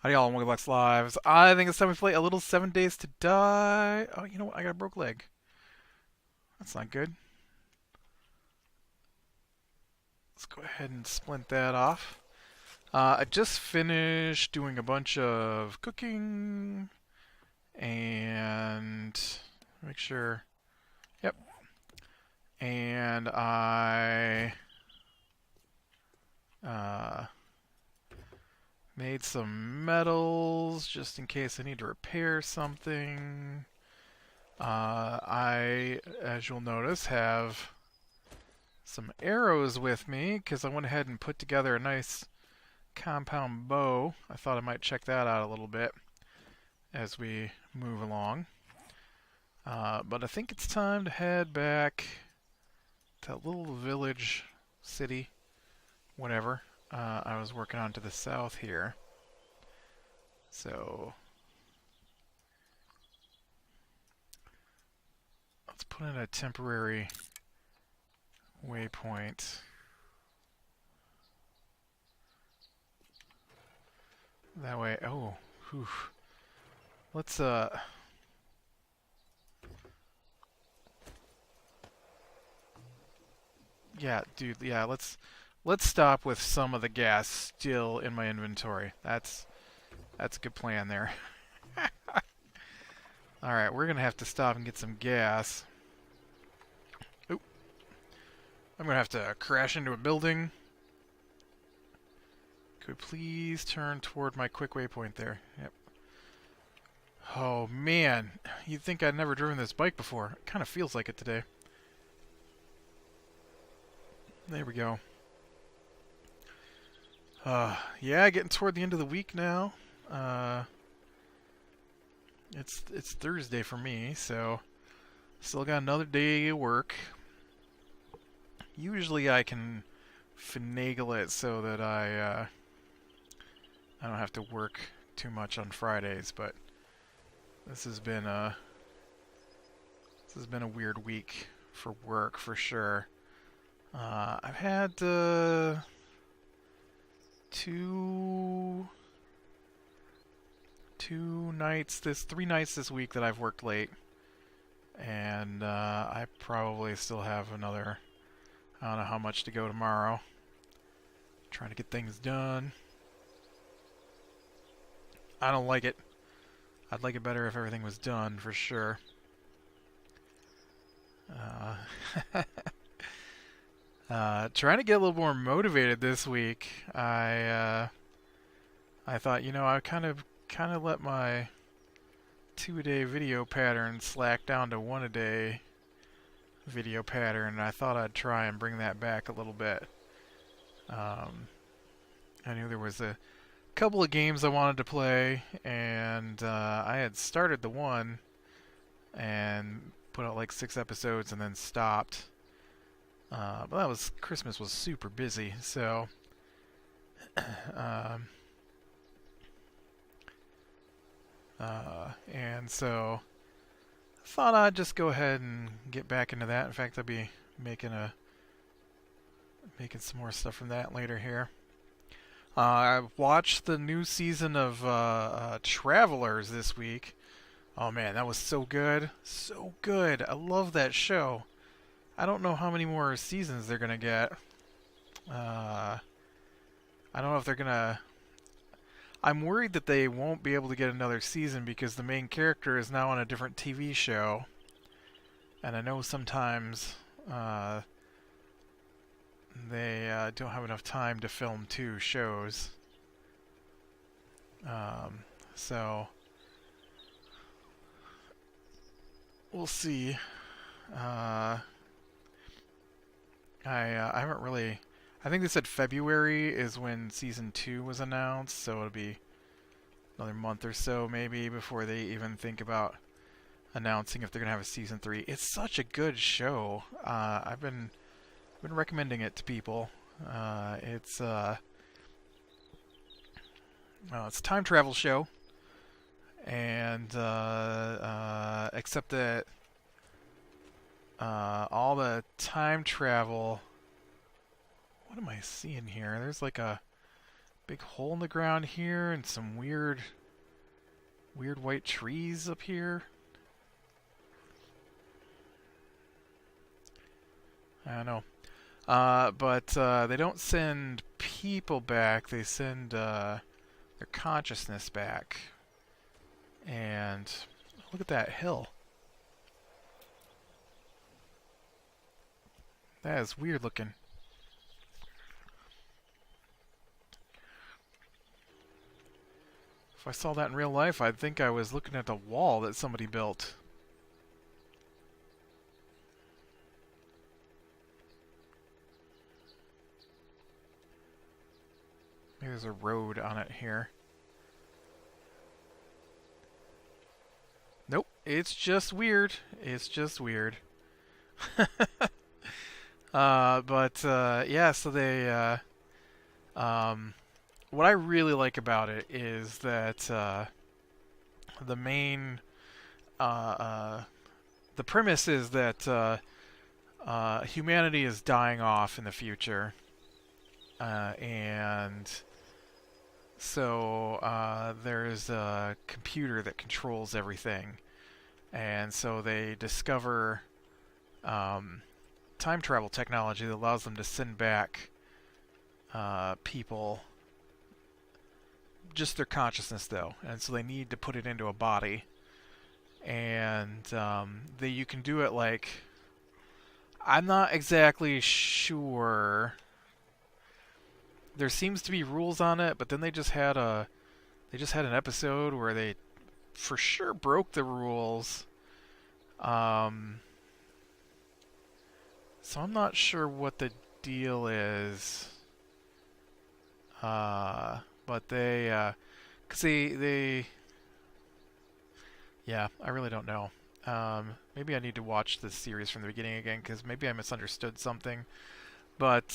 Hi y'all, welcome back to Lives. I think it's time we play a little 7 Days to Die. Oh, you know what? I got a broke leg. That's not good. Let's go ahead and splint that off. I just finished doing a bunch of cooking and make sure. Yep. And I uh, made some metals just in case I need to repair something. I, as you'll notice, have some arrows with me because I went ahead and put together a nice compound bow. I thought I might check that out a little bit as we move along. But I think it's time to head back to that little village, city, whatever, I was working on to the south here. So let's put in a temporary waypoint. That way, oh, whew. Let's, yeah, dude, yeah, let's stop with some of the gas still in my inventory. That's a good plan there. Alright, we're gonna have to stop and get some gas. Oop. I'm gonna have to crash into a building. Could we please turn toward my quick waypoint there? Yep. Oh man, you'd think I'd never driven this bike before. It kind of feels like it today. There we go. Yeah, getting toward the end of the week now. It's Thursday for me, so still got another day of work. Usually I can finagle it so that I don't have to work too much on Fridays, but this has been a weird week for work for sure. I've had three nights this week that I've worked late, and I probably still have another, I don't know how much to go tomorrow. Trying to get things done. I don't like it. I'd like it better if everything was done for sure. Trying to get a little more motivated this week. I thought, you know, I kind of let my 2-a-day video pattern slack down to 1-a-day video pattern, and I thought I'd try and bring that back a little bit. I knew there was a couple of games I wanted to play, and I had started the one and put out like 6 episodes and then stopped. But that was, Christmas was super busy, so and so I thought I'd just go ahead and get back into that. In fact, I'll be making some more stuff from that later here. I watched the new season of Travelers this week. Oh man, that was so good. So good. I love that show. I don't know how many more seasons they're going to get. I don't know if they're going to... I'm worried that they won't be able to get another season because the main character is now on a different TV show. And I know sometimes they don't have enough time to film 2 shows. So we'll see. I haven't really... I think they said February is when Season 2 was announced, so it'll be another month or so maybe before they even think about announcing if they're going to have a Season 3. It's such a good show. I've been recommending it to people. It's a time travel show, and except that all the time travel... What am I seeing here? There's like a big hole in the ground here and some weird white trees up here. I don't know. But they don't send people back. They send their consciousness back. And look at that hill. That is weird looking. If I saw that in real life, I'd think I was looking at a wall that somebody built. Maybe there's a road on it here. Nope, it's just weird. It's just weird. Yeah, so they, what I really like about it is that, the main, the premise is that, humanity is dying off in the future, and so there's a computer that controls everything, and so they discover time travel technology that allows them to send back people, just their consciousness though, and so they need to put it into a body, and you can do it like, I'm not exactly sure. There seems to be rules on it, but then they just had an episode where they for sure broke the rules. So I'm not sure what the deal is. But they, cause yeah, I really don't know. Maybe I need to watch this series from the beginning again, because maybe I misunderstood something. But,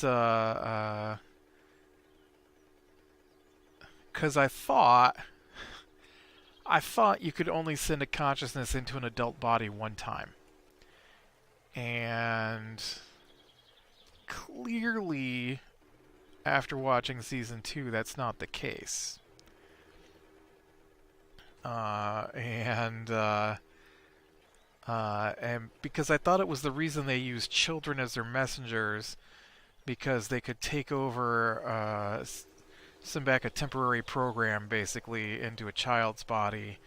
because I thought you could only send a consciousness into an adult body one time. And clearly, after watching season 2, that's not the case. And because I thought it was the reason they used children as their messengers, because they could take over, send back a temporary program basically into a child's body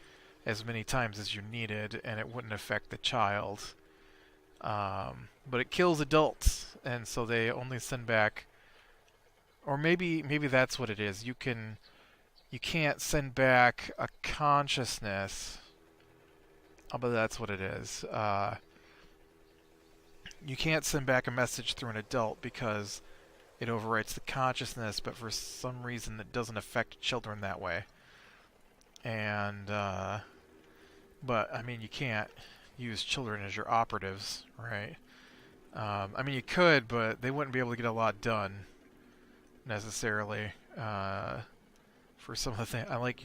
as many times as you needed, and it wouldn't affect the child. But it kills adults, and so they only send back, or maybe that's what it is. You can't send back a consciousness. But that's what it is. You can't send back a message through an adult because it overwrites the consciousness, but for some reason it doesn't affect children that way. And, but, I mean, you can't use children as your operatives, right? I mean, you could, but they wouldn't be able to get a lot done, necessarily, for some of the things. Like,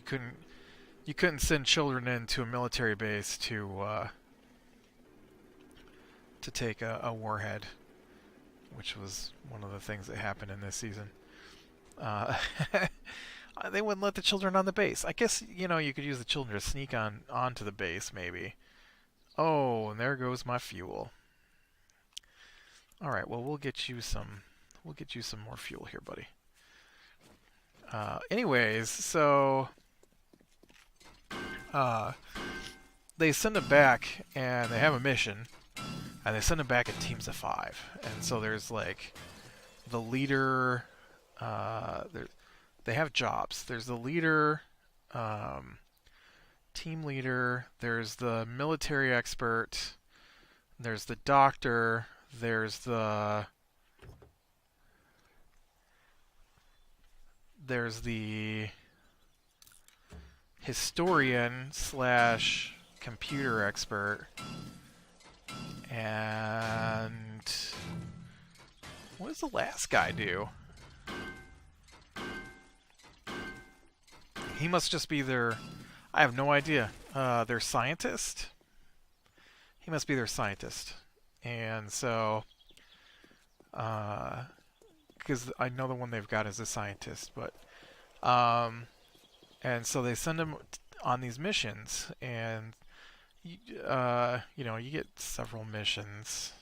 you couldn't send children into a military base to take a warhead, which was one of the things that happened in this season. They wouldn't let the children on the base. I guess, you could use the children to sneak onto the base, maybe. Oh, and there goes my fuel. All right, well, we'll get you some more fuel here, buddy. Anyways, so they send them back, and they have a mission, and they send them back in teams of 5. And so there's like the leader. They have jobs. There's the leader, team leader. There's the military expert. There's the doctor. There's the historian / computer expert. And what does the last guy do? He must just be their, I have no idea, their scientist? He must be their scientist. And so, because I know the one they've got is a scientist, but Um, and so they send him on these missions, and you get several missions.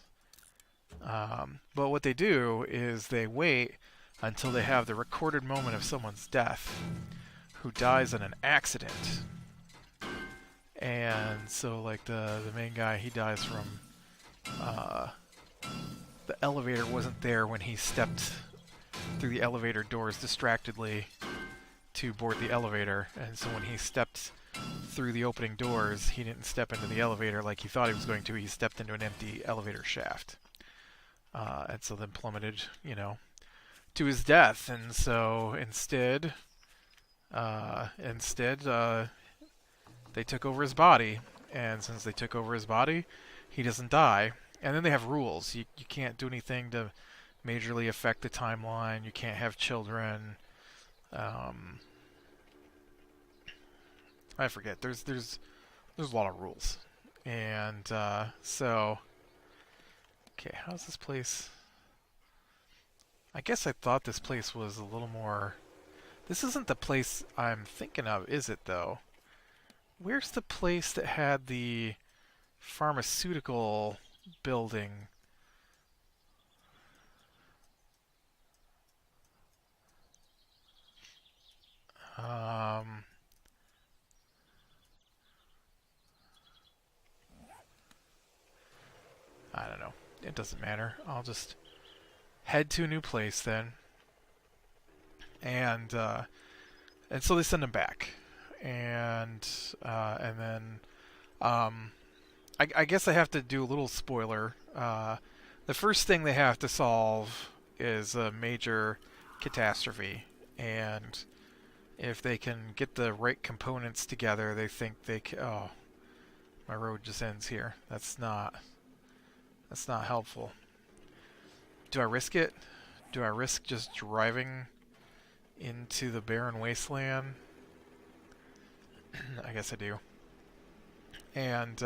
But what they do is they wait until they have the recorded moment of someone's death who dies in an accident. And so, like, the main guy, he dies from uh, the elevator wasn't there when he stepped through the elevator doors distractedly to board the elevator, and so when he stepped through the opening doors, he didn't step into the elevator like he thought he was going to. He stepped into an empty elevator shaft, and so then plummeted, to his death. And so instead, they took over his body, and since they took over his body, he doesn't die. And then they have rules. You can't do anything to majorly affect the timeline. You can't have children. I forget. There's a lot of rules, and so okay, how's this place? I guess I thought this place was a little more. This isn't the place I'm thinking of, is it? Though, where's the place that had the pharmaceutical building? Um, I don't know. It doesn't matter. I'll just head to a new place then, and so they send him back, and then I guess I have to do a little spoiler. The first thing they have to solve is a major catastrophe, and if they can get the right components together, they think they can. Oh, my road just ends here. That's not helpful. Do I risk it? Do I risk just driving into the barren wasteland? I guess I do. And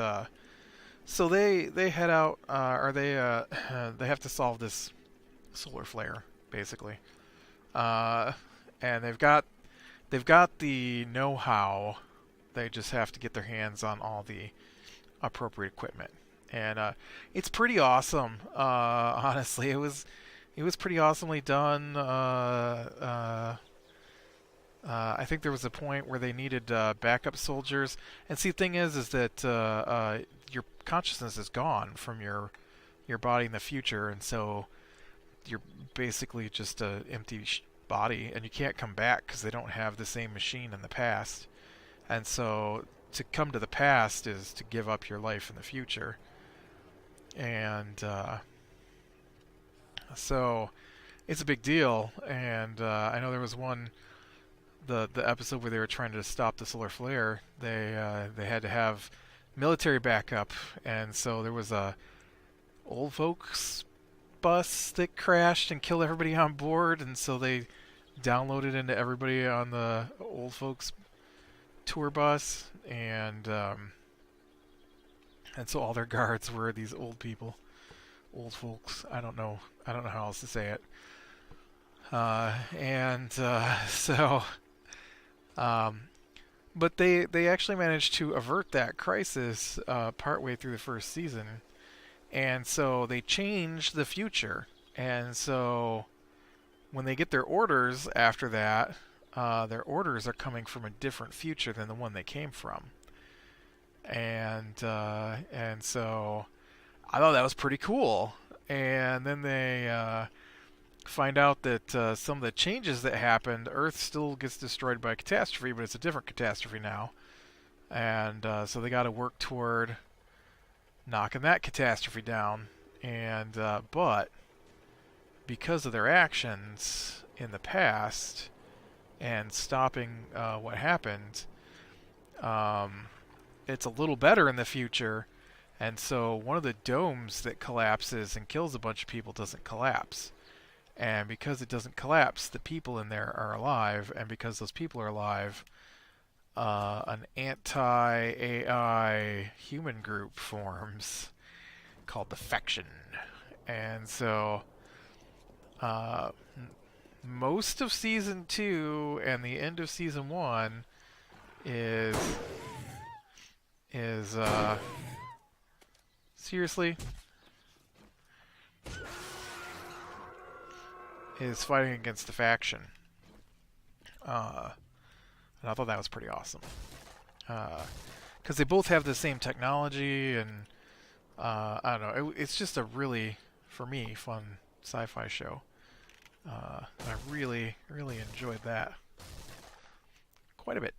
so they head out, or they have to solve this solar flare, basically. And they've got the know-how. They just have to get their hands on all the appropriate equipment. And it's pretty awesome. Honestly, it was pretty awesomely done. I think there was a point where they needed backup soldiers. And see, the thing is that your consciousness is gone from your body in the future, and so you're basically just an empty body, and you can't come back because they don't have the same machine in the past. And so to come to the past is to give up your life in the future. And so it's a big deal. And I know there was the episode where they were trying to stop the solar flare. They had to have military backup, and so there was a old folks bus that crashed and killed everybody on board, and so they downloaded into everybody on the old folks tour bus, and so all their guards were these old people, old folks. I don't know how else to say it. But they actually managed to avert that crisis partway through the first season, and so they changed the future. And so when they get their orders after that, their orders are coming from a different future than the one they came from. And so I thought that was pretty cool. And then they find out that some of the changes that happened, Earth still gets destroyed by a catastrophe, but it's a different catastrophe now. And so they got to work toward knocking that catastrophe down. And but because of their actions in the past and stopping what happened, it's a little better in the future. And so one of the domes that collapses and kills a bunch of people doesn't collapse. And because it doesn't collapse, the people in there are alive. And because those people are alive, an anti-AI human group forms called the Faction. And so most of season 2 and the end of season 1 is is seriously is fighting against the faction. And I thought that was pretty awesome. Because they both have the same technology, and I don't know. It's just a really, for me, fun sci-fi show. I really, really enjoyed that quite a bit.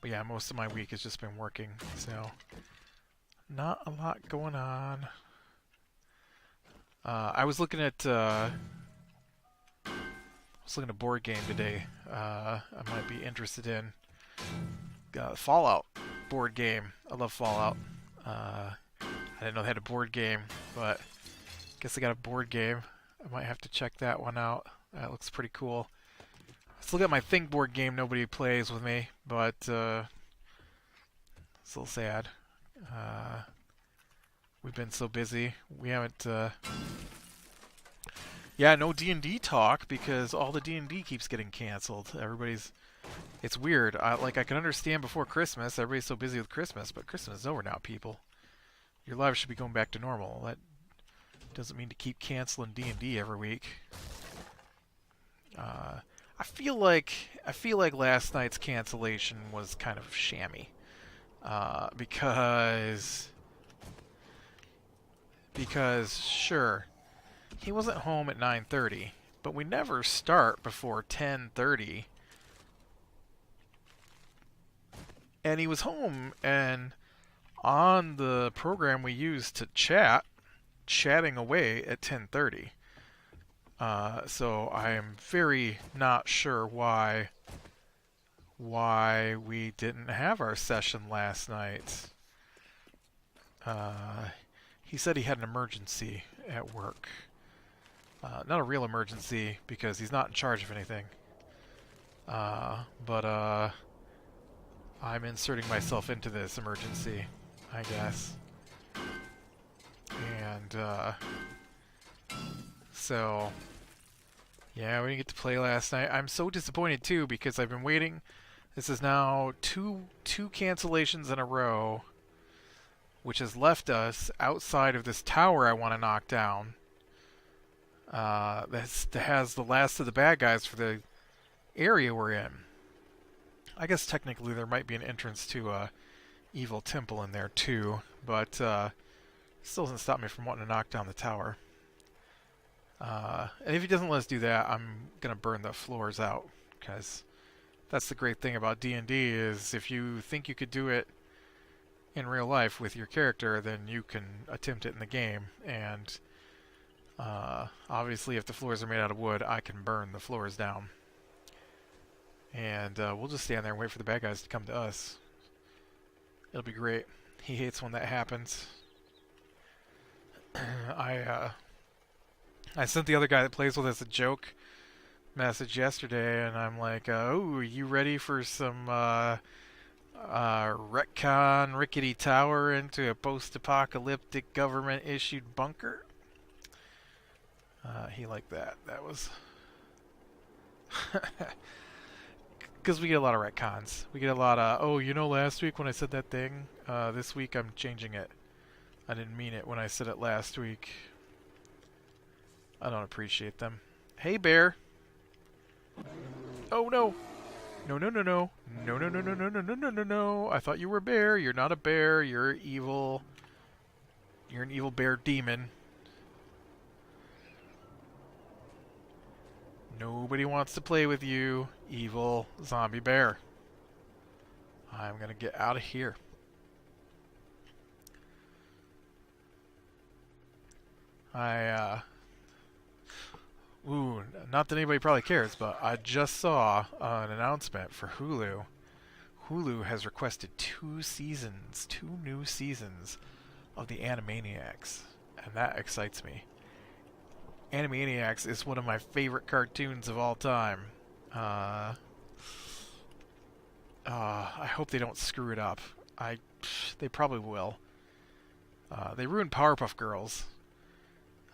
But yeah, most of my week has just been working, so not a lot going on. I was looking at a board game today. I might be interested in Fallout board game. I love Fallout. I didn't know they had a board game, but I guess they got a board game. I might have to check that one out. That looks pretty cool. Let's look at my Think board game. Nobody plays with me, but it's a little sad. We've been so busy. We haven't. Yeah, no D&D talk because all the D&D keeps getting canceled. It's weird. I can understand before Christmas. Everybody's so busy with Christmas, but Christmas is over now, people. Your lives should be going back to normal. That doesn't mean to keep canceling D&D every week. I feel like last night's cancellation was kind of shammy, because sure, he wasn't home at 9:30, but we never start before 10:30, and he was home and on the program we use to chatting away at 10:30. So I am very not sure why we didn't have our session last night. He said he had an emergency at work. Not a real emergency because he's not in charge of anything. But I'm inserting myself into this emergency, I guess. And so yeah, we didn't get to play last night. I'm so disappointed too because I've been waiting. This is now two cancellations in a row, which has left us outside of this tower I want to knock down. That has the last of the bad guys for the area we're in. I guess technically there might be an entrance to a evil temple in there too, but still doesn't stop me from wanting to knock down the tower. And if he doesn't let us do that, I'm gonna burn the floors out, because that's the great thing about D&D is if you think you could do it in real life with your character, then you can attempt it in the game. And obviously, if the floors are made out of wood, I can burn the floors down. And we'll just stand there and wait for the bad guys to come to us. It'll be great. He hates when that happens. I sent the other guy that plays with us a joke message yesterday, and I'm like, "Oh, are you ready for some retcon rickety tower into a post-apocalyptic government-issued bunker?" He liked that. That was because we get a lot of retcons. We get a lot of, "Oh, you know, last week when I said that thing, this week I'm changing it. I didn't mean it when I said it last week." I don't appreciate them. Hey, bear. Oh, no. No, no, no, no. No, no, no, no, no, no, no, no, no, no. I thought you were a bear. You're not a bear. You're evil. You're an evil bear demon. Nobody wants to play with you, evil zombie bear. I'm gonna get out of here. Ooh, not that anybody probably cares, but I just saw an announcement for Hulu. Hulu has requested 2 new seasons of the Animaniacs, and that excites me. Animaniacs is one of my favorite cartoons of all time. I hope they don't screw it up. I they probably will. They ruined Powerpuff Girls.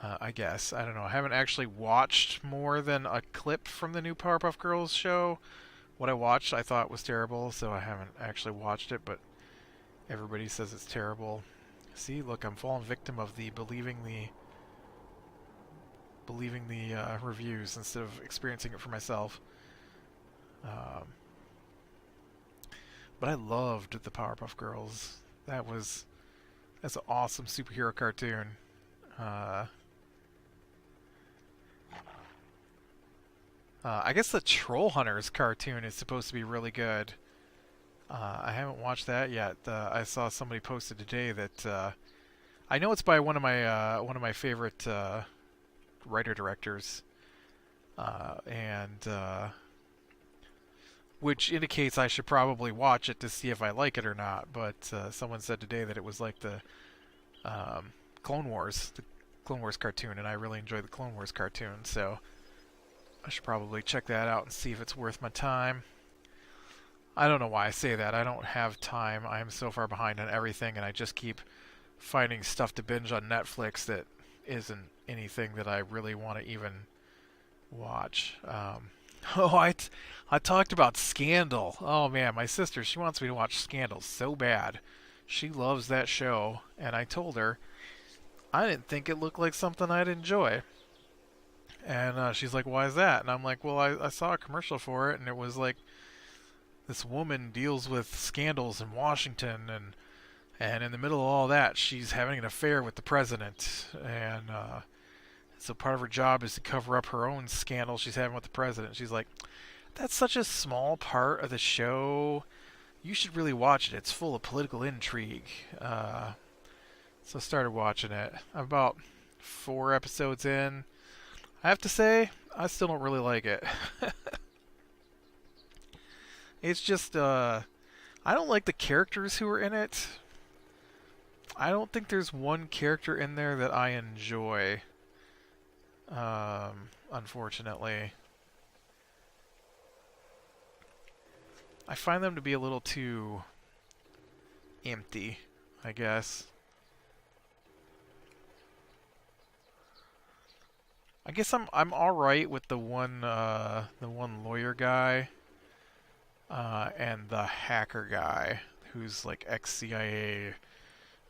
I guess. I don't know. I haven't actually watched more than a clip from the new Powerpuff Girls show. What I watched I thought was terrible, so I haven't actually watched it, but everybody says it's terrible. See, look, I'm falling victim of the believing the reviews instead of experiencing it for myself. Um, but I loved the Powerpuff Girls. That's an awesome superhero cartoon. Uh, I guess the Troll Hunters cartoon is supposed to be really good. I haven't watched that yet. I saw somebody posted today that I know it's by one of my favorite writer directors, and which indicates I should probably watch it to see if I like it or not. But someone said today that it was like um, the Clone Wars cartoon, and I really enjoy the Clone Wars cartoon, so I should probably check that out and see if it's worth my time. I don't know why I say that. I don't have time. I am so far behind on everything, and I just keep finding stuff to binge on Netflix that isn't anything that I really want to even watch. Oh, I talked about Scandal. Oh man, my sister, she wants me to watch Scandal so bad. She loves that show, and I told her I didn't think it looked like something I'd enjoy. And she's like, "Why is that?" And I'm like, "Well, I saw a commercial for it, and it was like this woman deals with scandals in Washington, and in the middle of all that, she's having an affair with the president, and so part of her job is to cover up her own scandal she's having with the president." She's like, "That's such a small part of the show. You should really watch it. It's full of political intrigue." So I started watching it. I'm about 4 episodes in. I have to say, I still don't really like it. It's just, I don't like the characters who are in it. I don't think there's one character in there that I enjoy. Unfortunately. I find them to be a little too empty, I guess. I guess I'm all right with the one lawyer guy, and the hacker guy who's like ex-CIA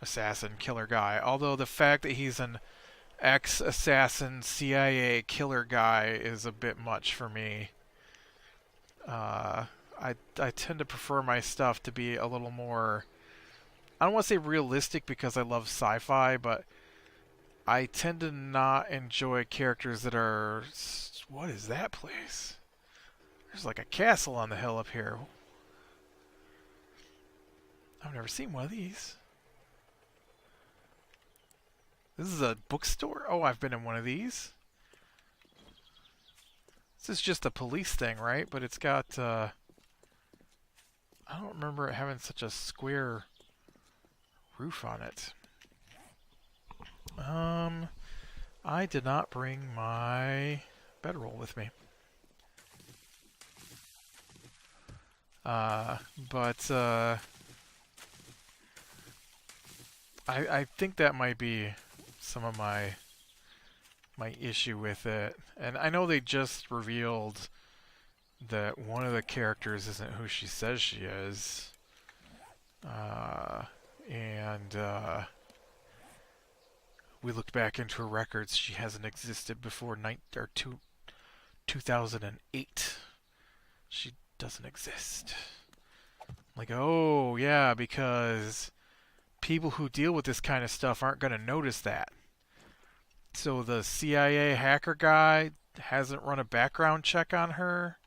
assassin killer guy. Although the fact that he's an ex-assassin CIA killer guy is a bit much for me. I tend to prefer my stuff to be a little more, I don't want to say realistic because I love sci-fi, but I tend to not enjoy characters that are... What is that place? There's like a castle on the hill up here. I've never seen one of these. This is a bookstore? Oh, I've been in one of these. This is just a police thing, right? But it's got... I don't remember it having such a square roof on it. I did not bring my bedroll with me. But I think that might be some of my issue with it. And I know they just revealed that one of the characters isn't who she says she is. And we looked back into her records. She hasn't existed before 2008. She doesn't exist. Like, oh, yeah, because people who deal with this kind of stuff aren't going to notice that. So the CIA hacker guy hasn't run a background check on her?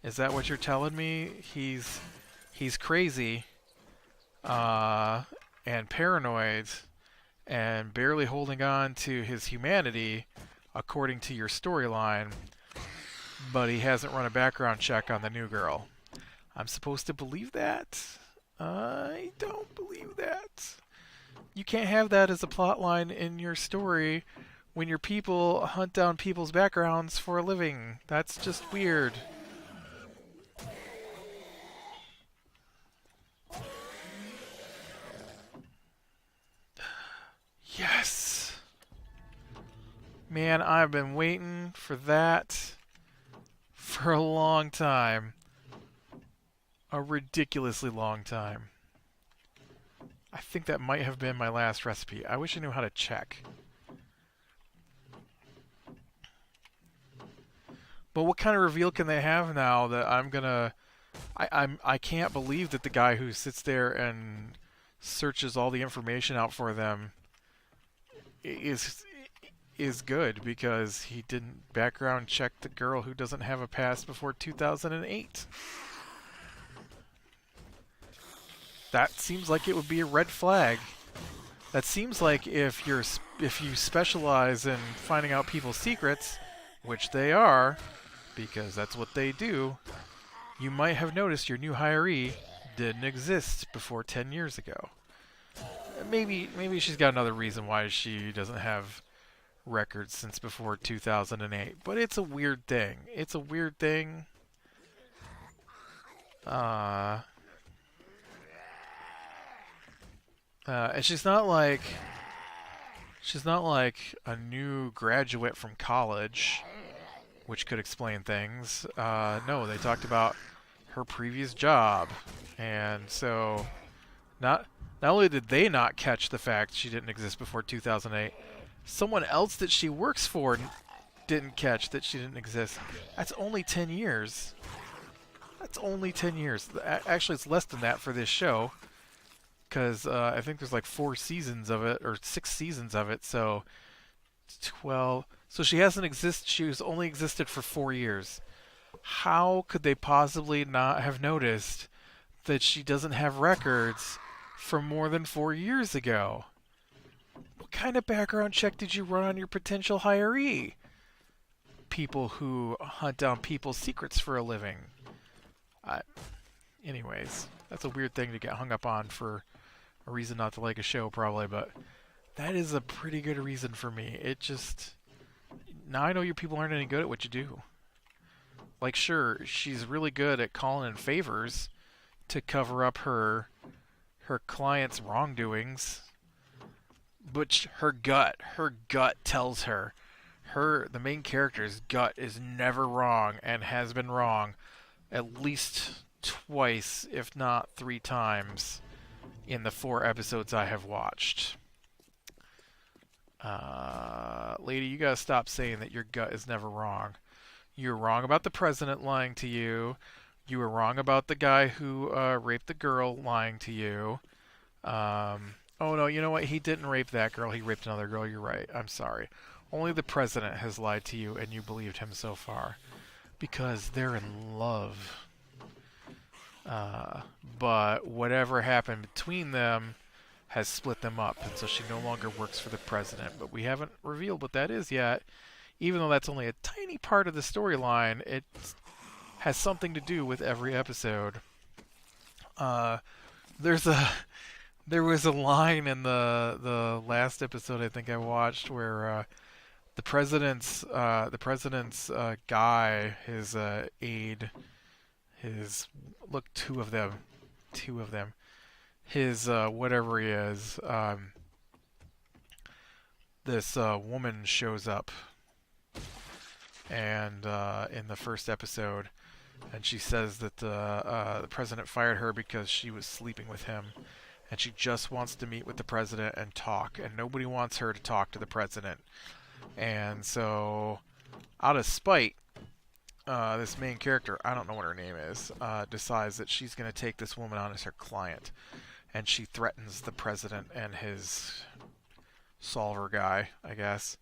Is that what you're telling me? He's crazy, and paranoid, and barely holding on to his humanity, according to your storyline, but he hasn't run a background check on the new girl. I'm supposed to believe that? I don't believe that. You can't have that as a plot line in your story when your people hunt down people's backgrounds for a living. That's just weird. Man, I've been waiting for that for a long time. A ridiculously long time. I think that might have been my last recipe. I wish I knew how to check. But what kind of reveal can they have now that I'm gonna... I can't believe that the guy who sits there and searches all the information out for them is good, because he didn't background check the girl who doesn't have a past before 2008. That seems like it would be a red flag. That seems like if you specialize in finding out people's secrets, which they are, because that's what they do, you might have noticed your new hiree didn't exist before 10 years ago. Maybe she's got another reason why she doesn't have records since before 2008, but it's a weird thing. It's a weird thing. And she's not like a new graduate from college, which could explain things. No, they talked about her previous job, and so not only did they not catch the fact she didn't exist before 2008, someone else that she works for didn't catch that she didn't exist. That's only 10 years. That's only 10 years. Actually, it's less than that for this show, because I think there's like 4 seasons of it, or 6 seasons of it, so 12. So she hasn't existed. She was only existed for 4 years. How could they possibly not have noticed that she doesn't have records from more than 4 years ago? What kind of background check did you run on your potential hiree? People who hunt down people's secrets for a living. Anyways, that's a weird thing to get hung up on for a reason not to like a show, probably, but that is a pretty good reason for me. It just... Now I know your people aren't any good at what you do. Like, sure, she's really good at calling in favors to cover up her client's wrongdoings, but her gut tells her, the main character's gut is never wrong and has been wrong at least twice, if not 3 times, in the 4 episodes I have watched. Lady, you gotta stop saying that your gut is never wrong. You're wrong about the president lying to you. You were wrong about the guy who raped the girl lying to you. Oh no, you know what? He didn't rape that girl. He raped another girl. You're right. I'm sorry. Only the president has lied to you, and you believed him so far. Because they're in love. But whatever happened between them has split them up, and so she no longer works for the president. But we haven't revealed what that is yet. Even though that's only a tiny part of the storyline, it has something to do with every episode. There was a line in the last episode I think I watched where the president's guy, his aide, two of them, his whatever he is, this woman shows up, and in the first episode, and she says that the president fired her because she was sleeping with him, and she just wants to meet with the president and talk, and nobody wants her to talk to the president. And so, out of spite, this main character, I don't know what her name is, decides that she's going to take this woman on as her client. And she threatens the president and his solver guy, I guess.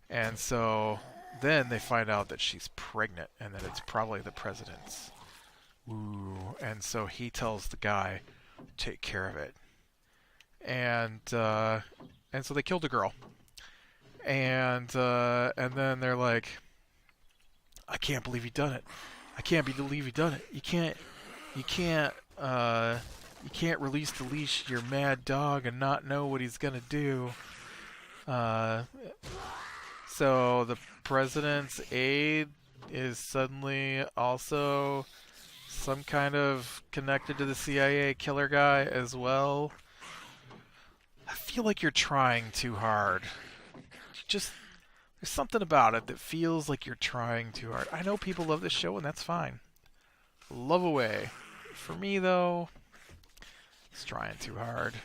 And so then they find out that she's pregnant and that it's probably the president's. Ooh. And so he tells the guy, take care of it. And so they killed the girl. And then they're like, I can't believe you done it. I can't believe you done it. You can't release the leash your mad dog and not know what he's gonna do. So the president's aide is suddenly also some kind of connected to the CIA killer guy as well. I feel like you're trying too hard. Just There's something about it that feels like you're trying too hard. I know people love this show, and that's fine. Love away. For me, though, it's trying too hard.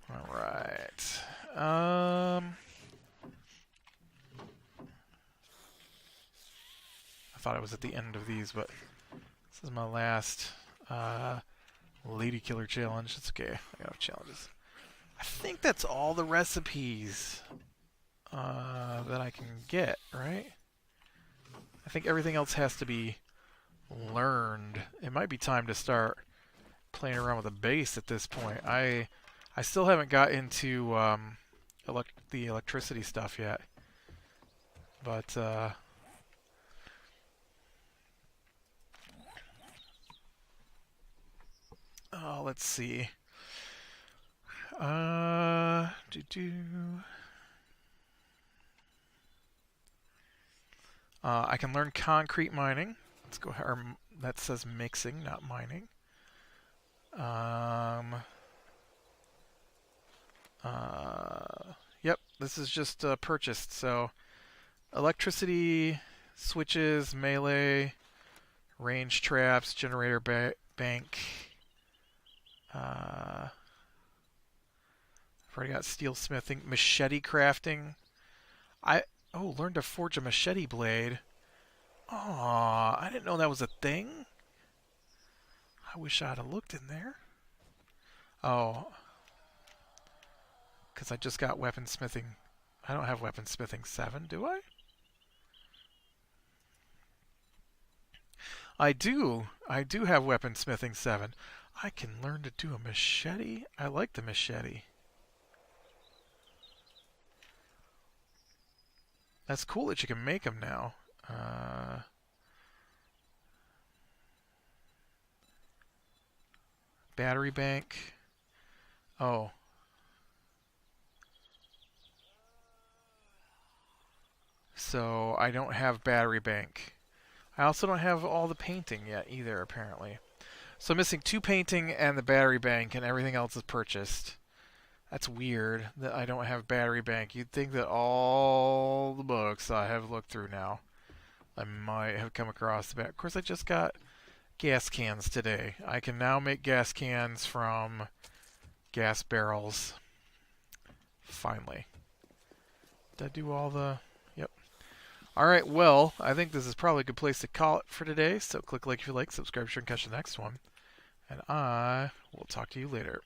All right. I thought I was at the end of these, but this is my last Lady Killer challenge. It's okay. I got challenges. I think that's all the recipes that I can get, right? I think everything else has to be learned. It might be time to start playing around with a base at this point. I still haven't got into the electricity stuff yet, but let's see. I can learn concrete mining. Let's go. That says mixing, not mining. Yep, this is just purchased. So, electricity, switches, melee, range traps, generator bank. I've already got steel smithing, machete crafting. Learn to forge a machete blade. Aw, I didn't know that was a thing. I wish I'd have looked in there. Oh, because I just got weaponsmithing. I don't have weaponsmithing 7, do I? I do. I do have weaponsmithing 7. I can learn to do a machete. I like the machete. That's cool that you can make them now. Battery bank. Oh. So I don't have battery bank. I also don't have all the painting yet either, apparently. So I'm missing 2 painting and the battery bank, and everything else is purchased. That's weird that I don't have battery bank. You'd think that all the books I have looked through now, I might have come across the back. Of course, I just got gas cans today. I can now make gas cans from gas barrels. Finally. Did I do all the... Yep. Alright, well, I think this is probably a good place to call it for today. So click like if you like, subscribe, share, and catch the next one. And I will talk to you later.